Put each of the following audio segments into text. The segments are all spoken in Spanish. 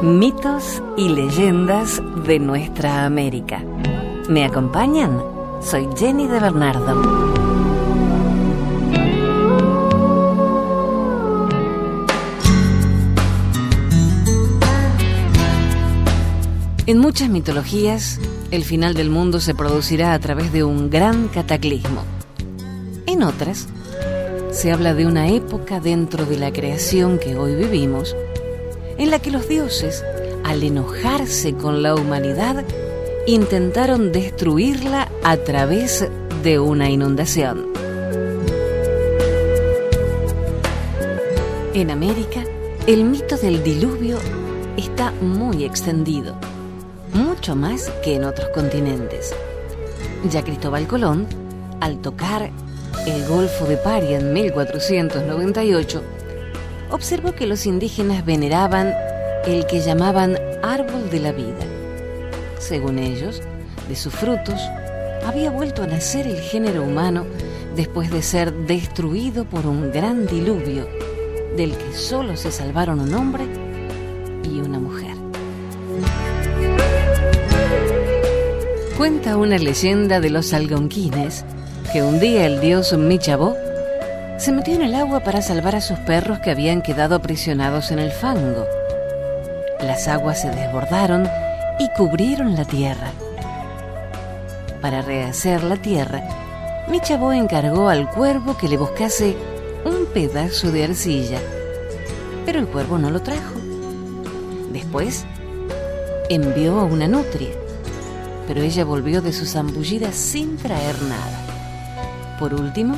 Mitos y leyendas de nuestra América. ¿Me acompañan? Soy Jenny de Bernardo. En muchas mitologías, el final del mundo se producirá a través de un gran cataclismo. En otras, se habla de una época dentro de la creación que hoy vivimos, en la que los dioses, al enojarse con la humanidad, intentaron destruirla a través de una inundación. En América, el mito del diluvio está muy extendido, mucho más que en otros continentes. Ya Cristóbal Colón, al tocar el Golfo de Paria en 1498, observó que los indígenas veneraban el que llamaban árbol de la vida. Según ellos, de sus frutos había vuelto a nacer el género humano después de ser destruido por un gran diluvio, del que solo se salvaron un hombre y una mujer. Cuenta una leyenda de los algonquines que un día el dios Michabó se metió en el agua para salvar a sus perros que habían quedado aprisionados en el fango. Las aguas se desbordaron y cubrieron la tierra. Para rehacer la tierra, Michabó encargó al cuervo que le buscase un pedazo de arcilla, pero el cuervo no lo trajo. Después, envió a una nutria, pero ella volvió de su zambullida sin traer nada. Por último,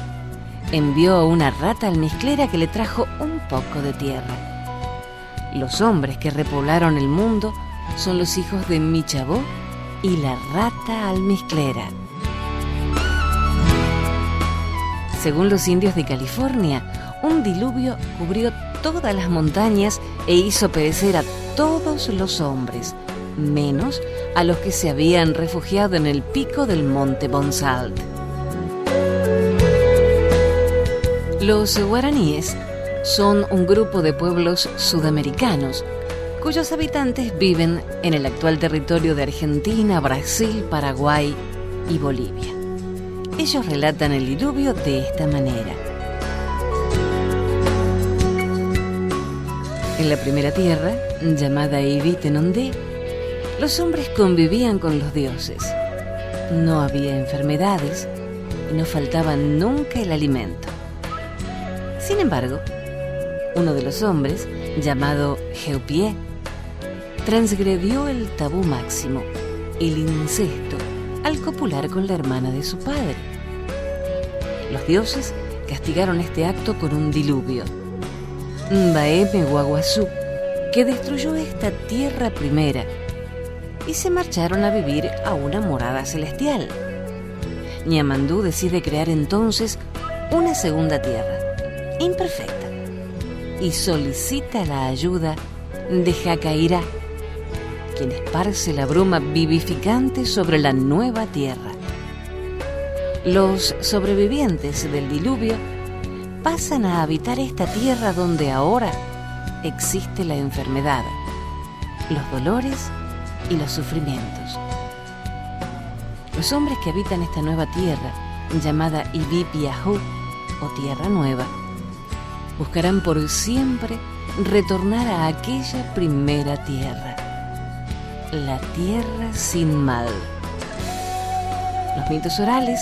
envió a una rata almizclera que le trajo un poco de tierra. Los hombres que repoblaron el mundo son los hijos de Michabó y la rata almizclera. Según los indios de California, un diluvio cubrió todas las montañas e hizo perecer a todos los hombres, menos a los que se habían refugiado en el pico del monte Bonsalt. Los guaraníes son un grupo de pueblos sudamericanos cuyos habitantes viven en el actual territorio de Argentina, Brasil, Paraguay y Bolivia. Ellos relatan el diluvio de esta manera. En la primera tierra, llamada Ibitenondé, los hombres convivían con los dioses. No había enfermedades y no faltaba nunca el alimento. Sin embargo, uno de los hombres, llamado Geupié, transgredió el tabú máximo, el incesto, al copular con la hermana de su padre. Los dioses castigaron este acto con un diluvio, Mbaeme Guaguazú, que destruyó esta tierra primera, y se marcharon a vivir a una morada celestial. Ñamandú decide crear entonces una segunda tierra, imperfecta, y solicita la ayuda de Jacairá, quien esparce la bruma vivificante sobre la nueva tierra. Los sobrevivientes del diluvio pasan a habitar esta tierra donde ahora existe la enfermedad, los dolores y los sufrimientos. Los hombres que habitan esta nueva tierra, llamada Ibipiajú, o Tierra Nueva, buscarán por siempre retornar a aquella primera tierra, la tierra sin mal. Los mitos orales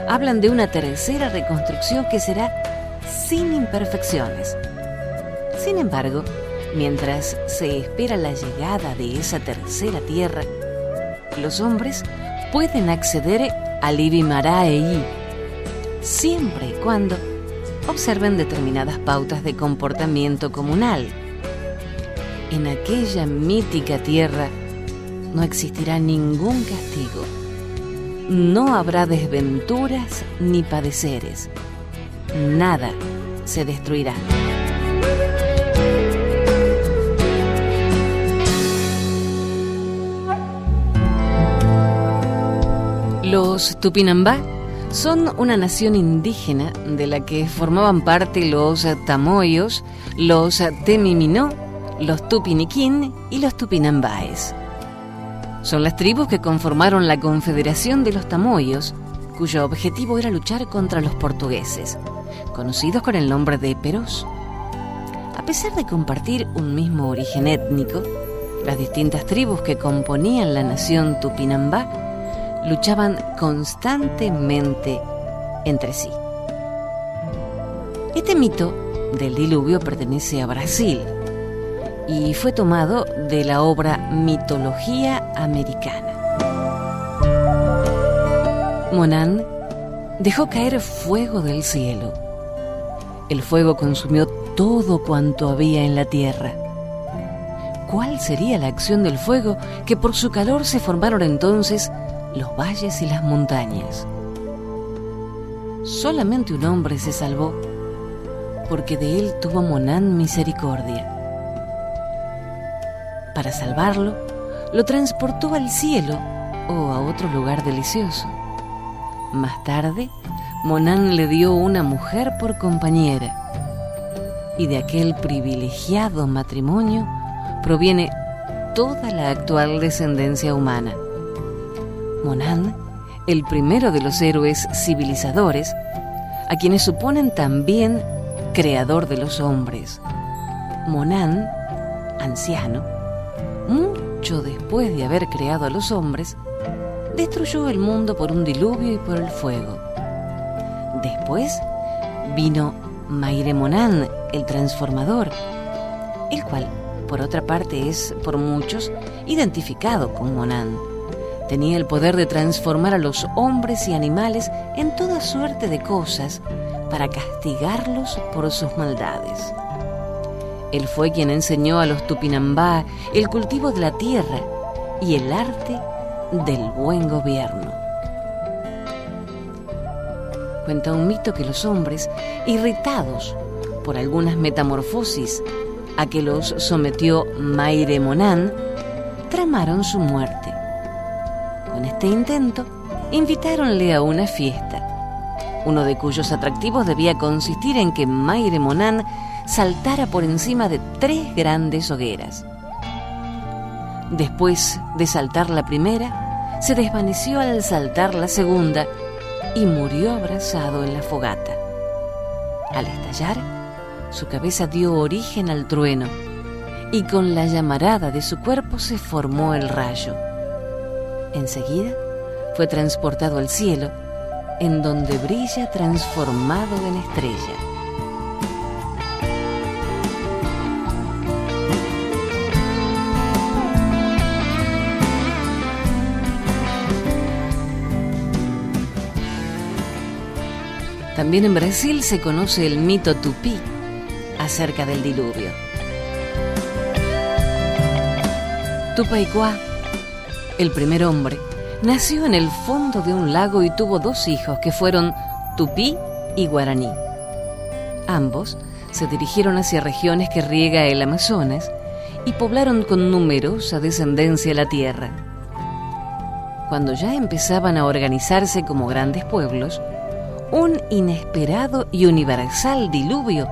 hablan de una tercera reconstrucción que será sin imperfecciones. Sin embargo, mientras se espera la llegada de esa tercera tierra, los hombres pueden acceder al Ibimaraí, siempre y cuando observen determinadas pautas de comportamiento comunal. En aquella mítica tierra no existirá ningún castigo, no habrá desventuras ni padeceres, nada se destruirá. Los Tupinambá son una nación indígena de la que formaban parte los Tamoyos, los Temiminó, los Tupiniquín y los Tupinambáes. Son las tribus que conformaron la Confederación de los Tamoyos, cuyo objetivo era luchar contra los portugueses, conocidos con el nombre de Perós. A pesar de compartir un mismo origen étnico, las distintas tribus que componían la nación Tupinambá luchaban constantemente entre sí. Este mito del diluvio pertenece a Brasil y fue tomado de la obra Mitología Americana. Monan dejó caer fuego del cielo. El fuego consumió todo cuanto había en la tierra. ¿Cuál sería la acción del fuego que por su calor se formaron entonces los valles y las montañas? Solamente un hombre se salvó, porque de él tuvo Monan misericordia. Para salvarlo, lo transportó al cielo o a otro lugar delicioso. Más tarde, Monan le dio una mujer por compañera, y de aquel privilegiado matrimonio proviene toda la actual descendencia humana. Monan, el primero de los héroes civilizadores, a quienes suponen también creador de los hombres. Monan, anciano, mucho después de haber creado a los hombres, destruyó el mundo por un diluvio y por el fuego. Después vino Mairemonan, el transformador, el cual, por otra parte, es por muchos identificado con Monan. Tenía el poder de transformar a los hombres y animales en toda suerte de cosas para castigarlos por sus maldades. Él fue quien enseñó a los Tupinambá el cultivo de la tierra y el arte del buen gobierno. Cuenta un mito que los hombres, irritados por algunas metamorfosis a que los sometió Mairemonan, tramaron su muerte. Con este intento, invitáronle a una fiesta, uno de cuyos atractivos debía consistir en que Mairemonan saltara por encima de 3 grandes hogueras. Después de saltar la primera, se desvaneció al saltar la segunda y murió abrazado en la fogata. Al estallar, su cabeza dio origen al trueno y con la llamarada de su cuerpo se formó el rayo. Enseguida fue transportado al cielo, en donde brilla transformado en estrella. También en Brasil se conoce el mito tupí acerca del diluvio. Tupaiquá, el primer hombre, nació en el fondo de un lago y tuvo 2 hijos que fueron Tupí y Guaraní. Ambos se dirigieron hacia regiones que riega el Amazonas y poblaron con numerosa descendencia la tierra. Cuando ya empezaban a organizarse como grandes pueblos, un inesperado y universal diluvio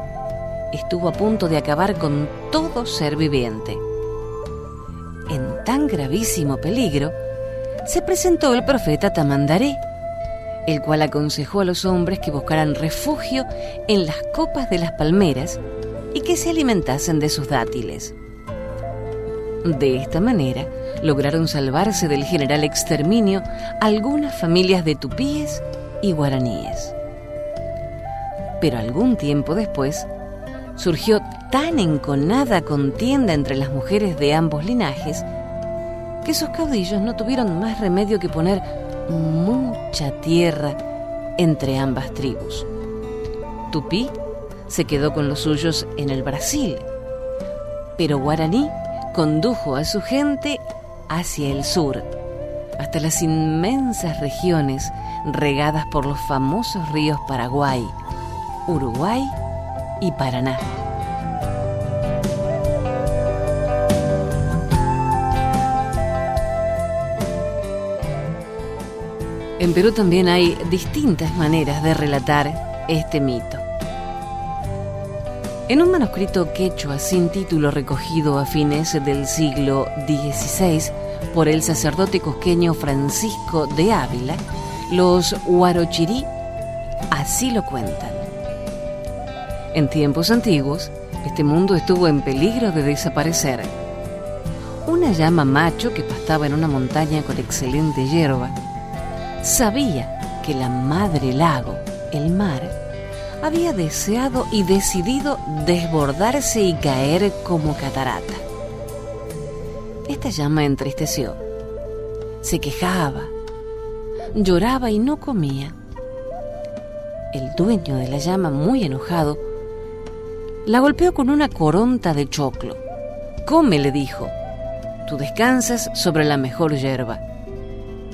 estuvo a punto de acabar con todo ser viviente. En tan gravísimo peligro, se presentó el profeta Tamandaré, el cual aconsejó a los hombres que buscaran refugio en las copas de las palmeras y que se alimentasen de sus dátiles. De esta manera, lograron salvarse del general exterminio algunas familias de tupíes y guaraníes. Pero algún tiempo después, surgió tan enconada contienda entre las mujeres de ambos linajes que sus caudillos no tuvieron más remedio que poner mucha tierra entre ambas tribus. Tupí se quedó con los suyos en el Brasil, pero Guaraní condujo a su gente hacia el sur, hasta las inmensas regiones regadas por los famosos ríos Paraguay, Uruguay y Paraná. En Perú también hay distintas maneras de relatar este mito. En un manuscrito quechua sin título recogido a fines del siglo XVI por el sacerdote cusqueño Francisco de Ávila, los huarochirí así lo cuentan. En tiempos antiguos, este mundo estuvo en peligro de desaparecer. Una llama macho que pastaba en una montaña con excelente hierba sabía que la madre lago, el mar, había deseado y decidido desbordarse y caer como catarata. Esta llama entristeció, se quejaba, lloraba y no comía. El dueño de la llama, muy enojado, la golpeó con una coronta de choclo. «Come», le dijo, «tú descansas sobre la mejor hierba».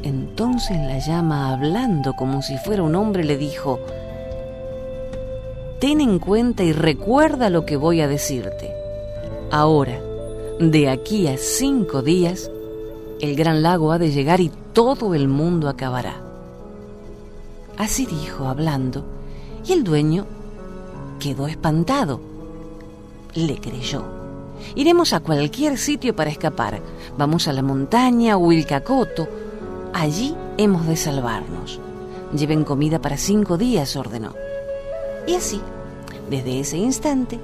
Entonces la llama, hablando como si fuera un hombre, le dijo: «Ten en cuenta y recuerda lo que voy a decirte. Ahora, de aquí a 5 días, el gran lago ha de llegar y todo el mundo acabará». Así dijo, hablando, y el dueño quedó espantado. Le creyó. «Iremos a cualquier sitio para escapar. Vamos a la montaña Huilcacoto. Allí hemos de salvarnos. Lleven comida para 5 días», ordenó. Y así, desde ese instante,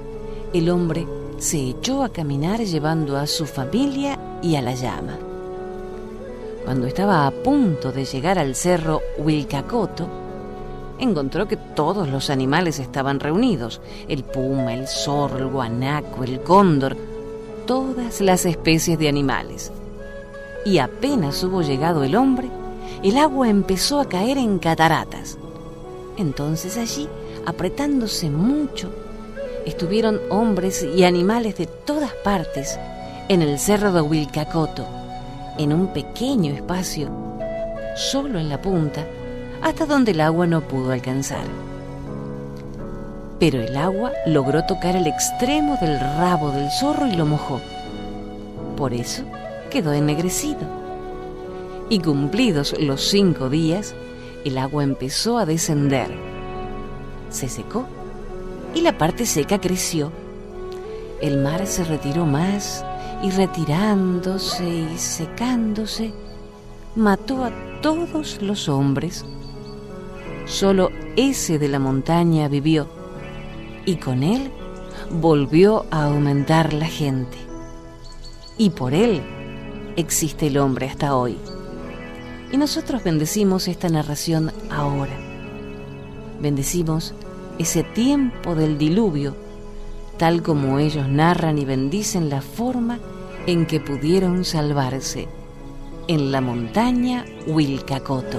el hombre se echó a caminar llevando a su familia y a la llama. Cuando estaba a punto de llegar al cerro Huilcacoto, encontró que todos los animales estaban reunidos: el puma, el zorro, el guanaco, el cóndor, todas las especies de animales. Y apenas hubo llegado el hombre, el agua empezó a caer en cataratas. Entonces allí, apretándose mucho, estuvieron hombres y animales de todas partes en el cerro de Huilcacoto, en un pequeño espacio, solo en la punta, hasta donde el agua no pudo alcanzar. Pero el agua logró tocar el extremo del rabo del zorro y lo mojó. Por eso quedó ennegrecido. Y cumplidos los 5 días, el agua empezó a descender. Se secó y la parte seca creció. El mar se retiró más y, retirándose y secándose, mató a todos los hombres. Solo ese de la montaña vivió, y con él volvió a aumentar la gente. Y por él existe el hombre hasta hoy. Y nosotros bendecimos esta narración ahora. Bendecimos ese tiempo del diluvio, tal como ellos narran y bendicen la forma en que pudieron salvarse en la montaña Huilcacoto.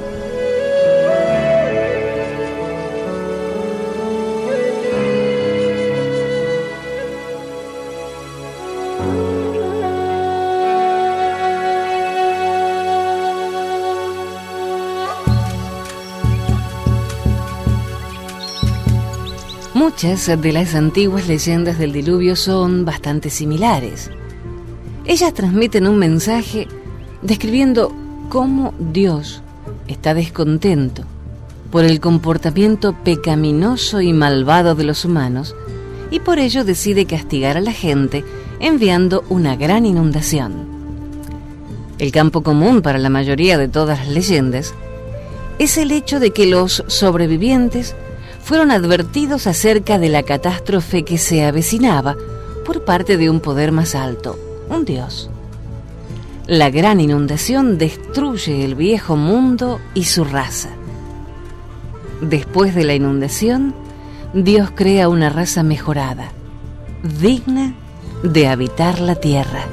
Muchas de las antiguas leyendas del diluvio son bastante similares. Ellas transmiten un mensaje describiendo cómo Dios está descontento por el comportamiento pecaminoso y malvado de los humanos, y por ello decide castigar a la gente enviando una gran inundación. El campo común para la mayoría de todas las leyendas es el hecho de que los sobrevivientes fueron advertidos acerca de la catástrofe que se avecinaba por parte de un poder más alto, un dios. La gran inundación destruye el viejo mundo y su raza. Después de la inundación, Dios crea una raza mejorada, digna de habitar la tierra.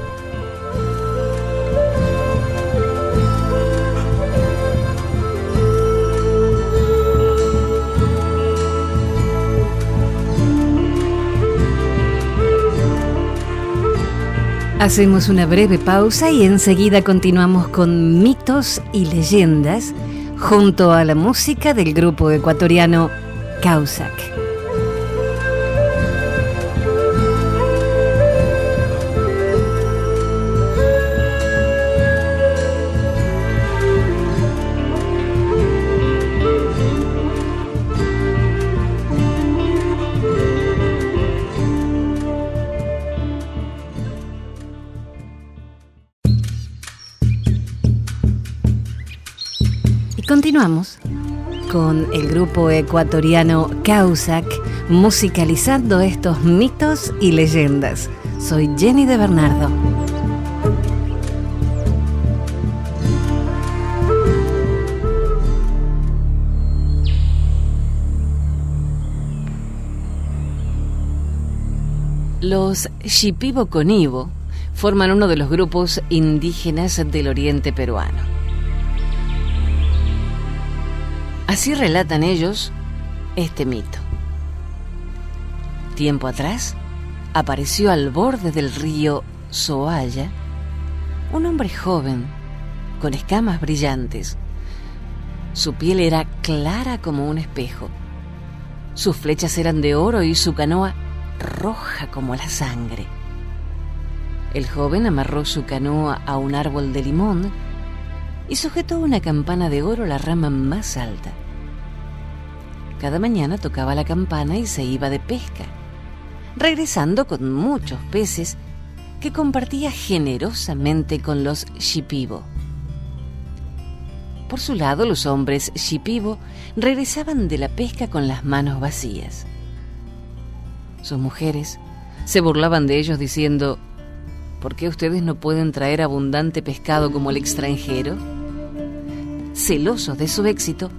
Hacemos una breve pausa y enseguida continuamos con mitos y leyendas junto a la música del grupo ecuatoriano Causac. Continuamos con el grupo ecuatoriano Causac, musicalizando estos mitos y leyendas. Soy Jenny de Bernardo. Los Shipibo Conibo forman uno de los grupos indígenas del oriente peruano. Así relatan ellos este mito. Tiempo atrás, apareció al borde del río Soaya un hombre joven, con escamas brillantes. Su piel era clara como un espejo. Sus flechas eran de oro y su canoa roja como la sangre. El joven amarró su canoa a un árbol de limón y sujetó una campana de oro a la rama más alta. Cada mañana tocaba la campana y se iba de pesca, regresando con muchos peces que compartía generosamente con los Shipibo. Por su lado, los hombres Shipibo regresaban de la pesca con las manos vacías. Sus mujeres se burlaban de ellos diciendo: ¿por qué ustedes no pueden traer abundante pescado como el extranjero? Celosos de su éxito,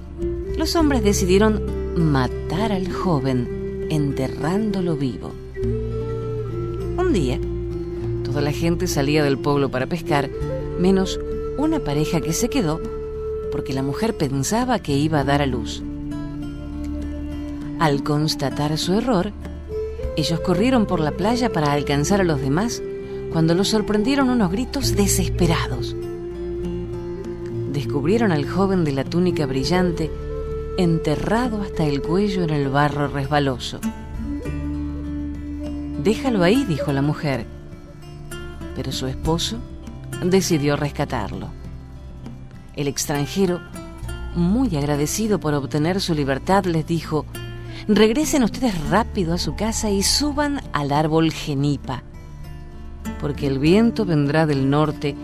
los hombres decidieron matar al joven, enterrándolo vivo. Un día, toda la gente salía del pueblo para pescar, menos una pareja que se quedó porque la mujer pensaba que iba a dar a luz. Al constatar su error, ellos corrieron por la playa para alcanzar a los demás cuando los sorprendieron unos gritos desesperados. Descubrieron al joven de la túnica brillante enterrado hasta el cuello en el barro resbaloso. «Déjalo ahí», dijo la mujer, pero su esposo decidió rescatarlo. El extranjero, muy agradecido por obtener su libertad, les dijo: «Regresen ustedes rápido a su casa y suban al árbol Genipa, porque el viento vendrá del norte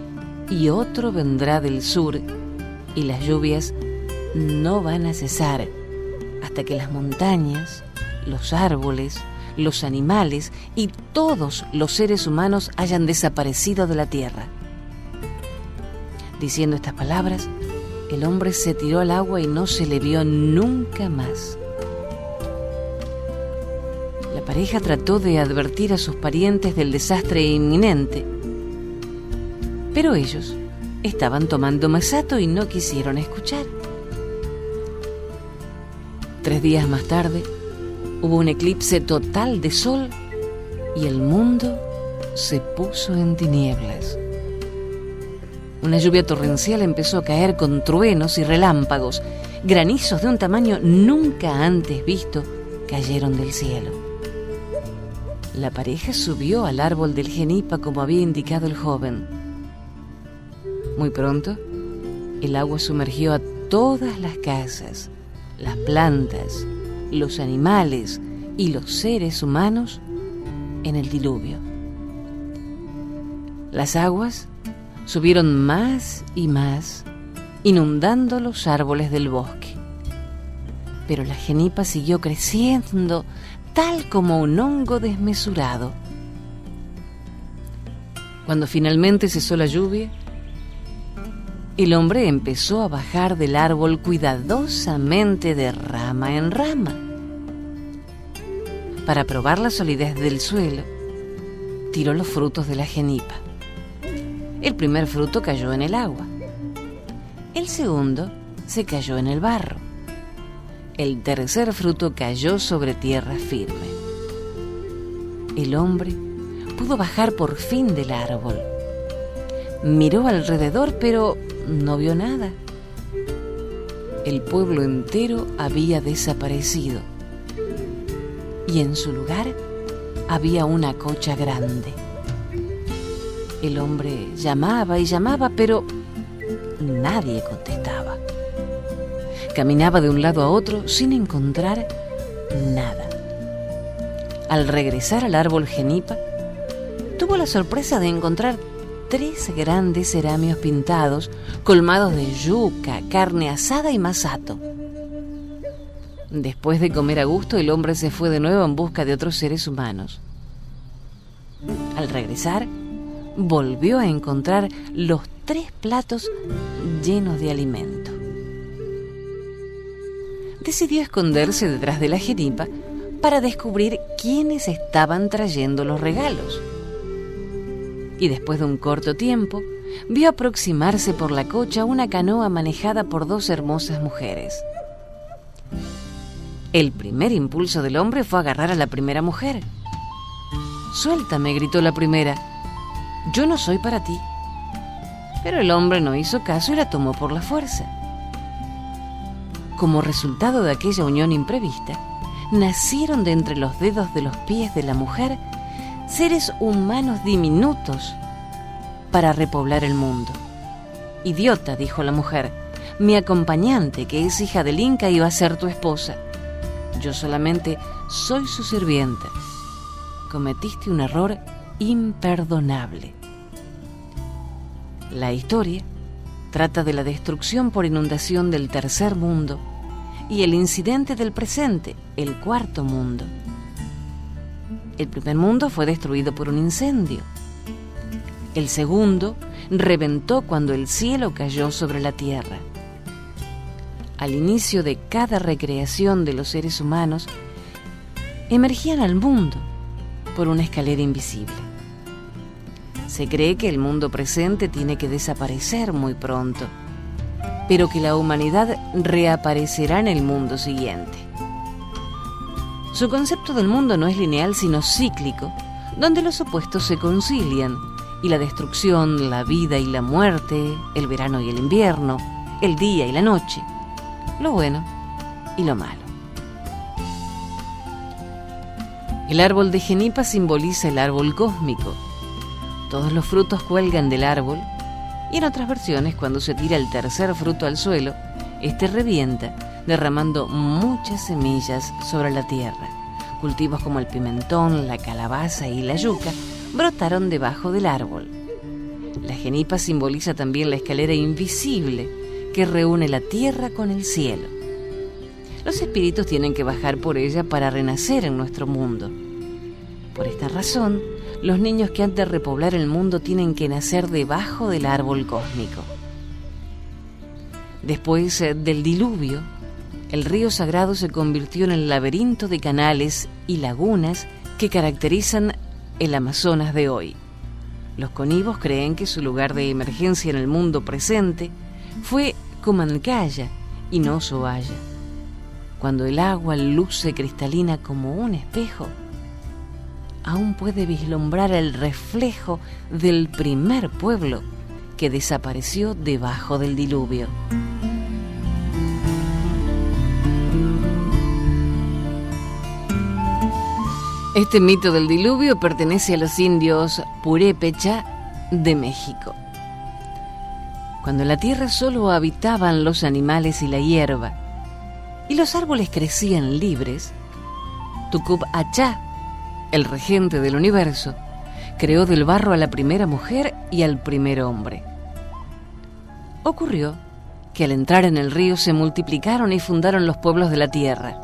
y otro vendrá del sur, y las lluvias no van a cesar hasta que las montañas, los árboles, los animales y todos los seres humanos hayan desaparecido de la tierra». Diciendo estas palabras, el hombre se tiró al agua y no se le vio nunca más. La pareja trató de advertir a sus parientes del desastre inminente, pero ellos estaban tomando masato y no quisieron escuchar. 3 días más tarde, hubo un eclipse total de sol y el mundo se puso en tinieblas. Una lluvia torrencial empezó a caer con truenos y relámpagos. Granizos de un tamaño nunca antes visto cayeron del cielo. La pareja subió al árbol del Genipa como había indicado el joven. Muy pronto, el agua sumergió a todas las casas, las plantas, los animales y los seres humanos en el diluvio. Las aguas subieron más y más, inundando los árboles del bosque. Pero la Genipa siguió creciendo, tal como un hongo desmesurado. Cuando finalmente cesó la lluvia, el hombre empezó a bajar del árbol cuidadosamente de rama en rama. Para probar la solidez del suelo, tiró los frutos de la Genipa. El primer fruto cayó en el agua. El segundo se cayó en el barro. El tercer fruto cayó sobre tierra firme. El hombre pudo bajar por fin del árbol. Miró alrededor, pero no vio nada. El pueblo entero había desaparecido y en su lugar había una cocha grande. El hombre llamaba y llamaba, pero nadie contestaba. Caminaba de un lado a otro sin encontrar nada. Al regresar al árbol Genipa, tuvo la sorpresa de encontrar 3 grandes ceramios pintados, colmados de yuca, carne asada y masato. Después de comer a gusto, el hombre se fue de nuevo en busca de otros seres humanos. Al regresar, volvió a encontrar los 3 platos llenos de alimento. Decidió esconderse detrás de la jenipa para descubrir quiénes estaban trayendo los regalos. Y después de un corto tiempo, vio aproximarse por la cocha una canoa manejada por 2 hermosas mujeres. El primer impulso del hombre fue agarrar a la primera mujer. «Suéltame», gritó la primera. «Yo no soy para ti». Pero el hombre no hizo caso y la tomó por la fuerza. Como resultado de aquella unión imprevista, nacieron de entre los dedos de los pies de la mujer seres humanos diminutos para repoblar el mundo. «Idiota», dijo la mujer, «mi acompañante, que es hija del Inca, iba a ser tu esposa. Yo solamente soy su sirvienta. Cometiste un error imperdonable». La historia trata de la destrucción por inundación del tercer mundo y el incidente del presente, el cuarto mundo. El primer mundo fue destruido por un incendio. El segundo reventó cuando el cielo cayó sobre la tierra. Al inicio de cada recreación de los seres humanos, emergían al mundo por una escalera invisible. Se cree que el mundo presente tiene que desaparecer muy pronto, pero que la humanidad reaparecerá en el mundo siguiente. Su concepto del mundo no es lineal, sino cíclico, donde los opuestos se concilian, y la destrucción, la vida y la muerte, el verano y el invierno, el día y la noche, lo bueno y lo malo. El árbol de jenipa simboliza el árbol cósmico. Todos los frutos cuelgan del árbol, y en otras versiones, cuando se tira el tercer fruto al suelo, este revienta, derramando muchas semillas sobre la tierra. Cultivos como el pimentón, la calabaza y la yuca brotaron debajo del árbol. La jenipa simboliza también la escalera invisible que reúne la tierra con el cielo. Los espíritus tienen que bajar por ella para renacer en nuestro mundo. Por esta razón, los niños que han de repoblar el mundo tienen que nacer debajo del árbol cósmico. Después del diluvio, el río sagrado se convirtió en el laberinto de canales y lagunas que caracterizan el Amazonas de hoy. Los conibos creen que su lugar de emergencia en el mundo presente fue Comancaya y no Soaya. Cuando el agua luce cristalina como un espejo, aún puede vislumbrar el reflejo del primer pueblo que desapareció debajo del diluvio. Este mito del diluvio pertenece a los indios purépecha de México. Cuando en la tierra solo habitaban los animales y la hierba, y los árboles crecían libres, Tucup Achá, el regente del universo, creó del barro a la primera mujer y al primer hombre. Ocurrió que al entrar en el río se multiplicaron y fundaron los pueblos de la tierra.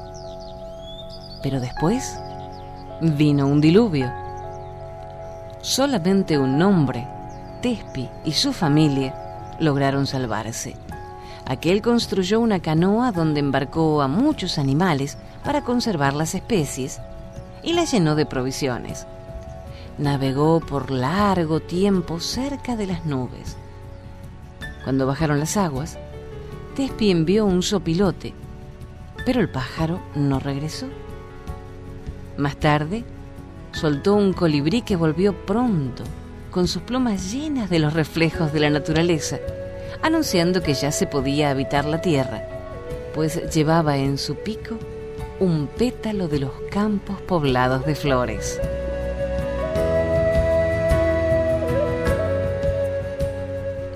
Pero después vino un diluvio. Solamente un hombre, Tespi, y su familia lograron salvarse. Aquel construyó una canoa donde embarcó a muchos animales para conservar las especies y la llenó de provisiones. Navegó por largo tiempo cerca de las nubes. Cuando bajaron las aguas, Tespi envió un sopilote, pero el pájaro no regresó. Más tarde, soltó un colibrí que volvió pronto, con sus plumas llenas de los reflejos de la naturaleza, anunciando que ya se podía habitar la tierra, pues llevaba en su pico un pétalo de los campos poblados de flores.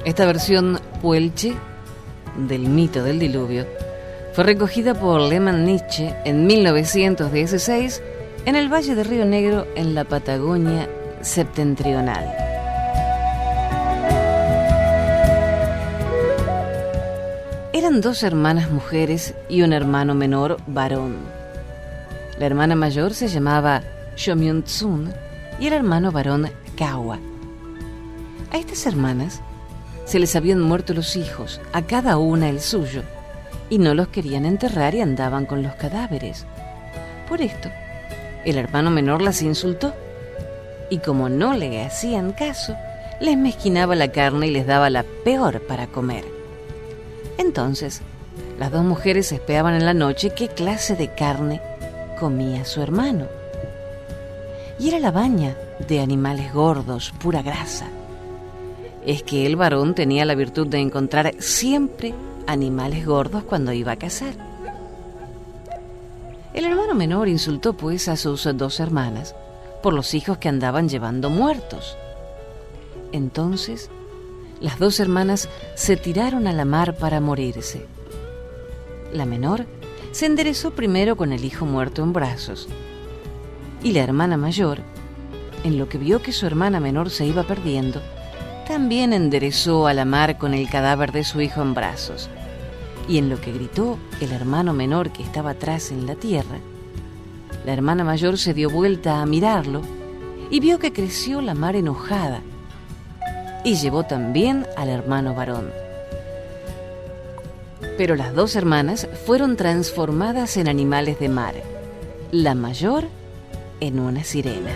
Esta versión puelche del mito del diluvio fue recogida por Lehmann Nietzsche en 1916 en el Valle de Río Negro, en la Patagonia septentrional. Eran 2 hermanas mujeres y un hermano menor varón. La hermana mayor se llamaba Shomyun-tsun y el hermano varón Kawa. A estas hermanas se les habían muerto los hijos, a cada una el suyo, y no los querían enterrar y andaban con los cadáveres. Por esto, el hermano menor las insultó, y como no le hacían caso, les mezquinaba la carne y les daba la peor para comer. Entonces, las 2 mujeres espiaban en la noche qué clase de carne comía su hermano. Y era la baña de animales gordos, pura grasa. Es que el varón tenía la virtud de encontrar siempre animales gordos cuando iba a cazar. El hermano menor insultó pues a sus 2 hermanas por los hijos que andaban llevando muertos. Entonces, las 2 hermanas se tiraron a la mar para morirse. La menor se enderezó primero con el hijo muerto en brazos, y la hermana mayor, en lo que vio que su hermana menor se iba perdiendo, también enderezó a la mar con el cadáver de su hijo en brazos. Y en lo que gritó el hermano menor que estaba atrás en la tierra, la hermana mayor se dio vuelta a mirarlo y vio que creció la mar enojada y llevó también al hermano varón. Pero las 2 hermanas fueron transformadas en animales de mar, la mayor en una sirena.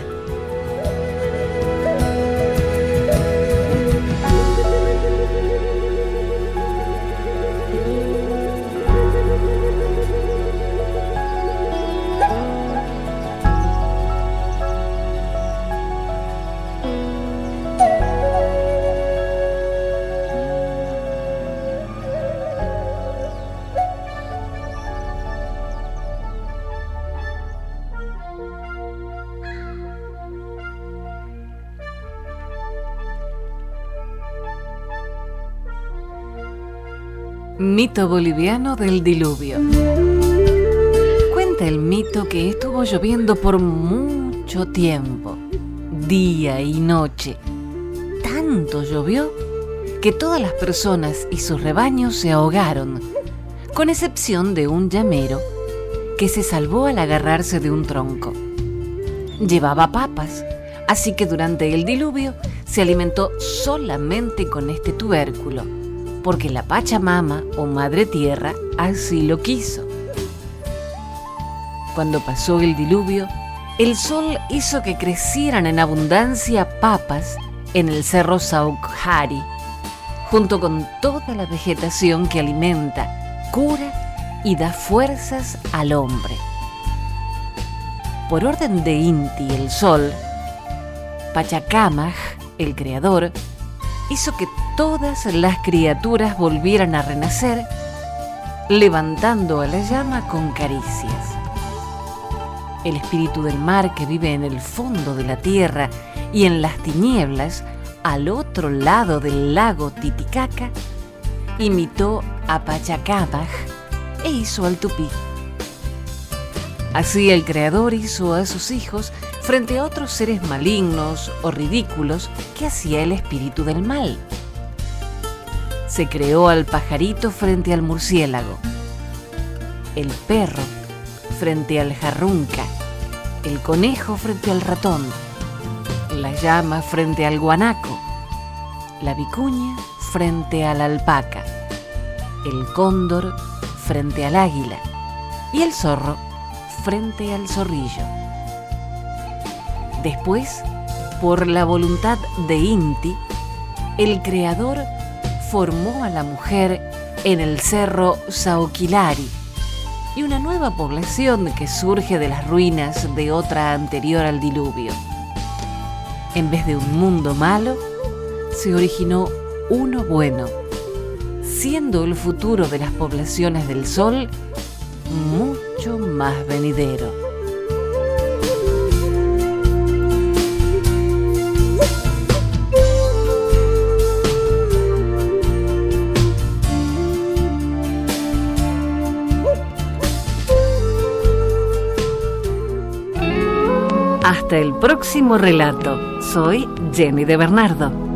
Mito boliviano del diluvio. Cuenta el mito que estuvo lloviendo por mucho tiempo, día y noche. Tanto llovió que todas las personas y sus rebaños se ahogaron, con excepción de un llamero que se salvó al agarrarse de un tronco. Llevaba papas, así que durante el diluvio se alimentó solamente con este tubérculo, porque la Pachamama o Madre Tierra así lo quiso. Cuando pasó el diluvio, el sol hizo que crecieran en abundancia papas en el cerro Saukjari, junto con toda la vegetación que alimenta, cura y da fuerzas al hombre. Por orden de Inti, el sol, Pachacamaj, el creador, hizo que todas las criaturas volvieran a renacer, levantando a la llama con caricias. El espíritu del mar que vive en el fondo de la tierra y en las tinieblas, al otro lado del lago Titicaca, imitó a Pachacamaj e hizo al tupí. Así el Creador hizo a sus hijos frente a otros seres malignos o ridículos que hacía el espíritu del mal. Se creó al pajarito frente al murciélago, el perro frente al jarrunca, el conejo frente al ratón, la llama frente al guanaco, la vicuña frente a la alpaca, el cóndor frente al águila y el zorro frente al zorrillo. Después, por la voluntad de Inti, el Creador formó a la mujer en el cerro Sauquilari y una nueva población que surge de las ruinas de otra anterior al diluvio. En vez de un mundo malo, se originó uno bueno, siendo el futuro de las poblaciones del sol mucho más venidero. Hasta el próximo relato. Soy Jenny de Bernardo.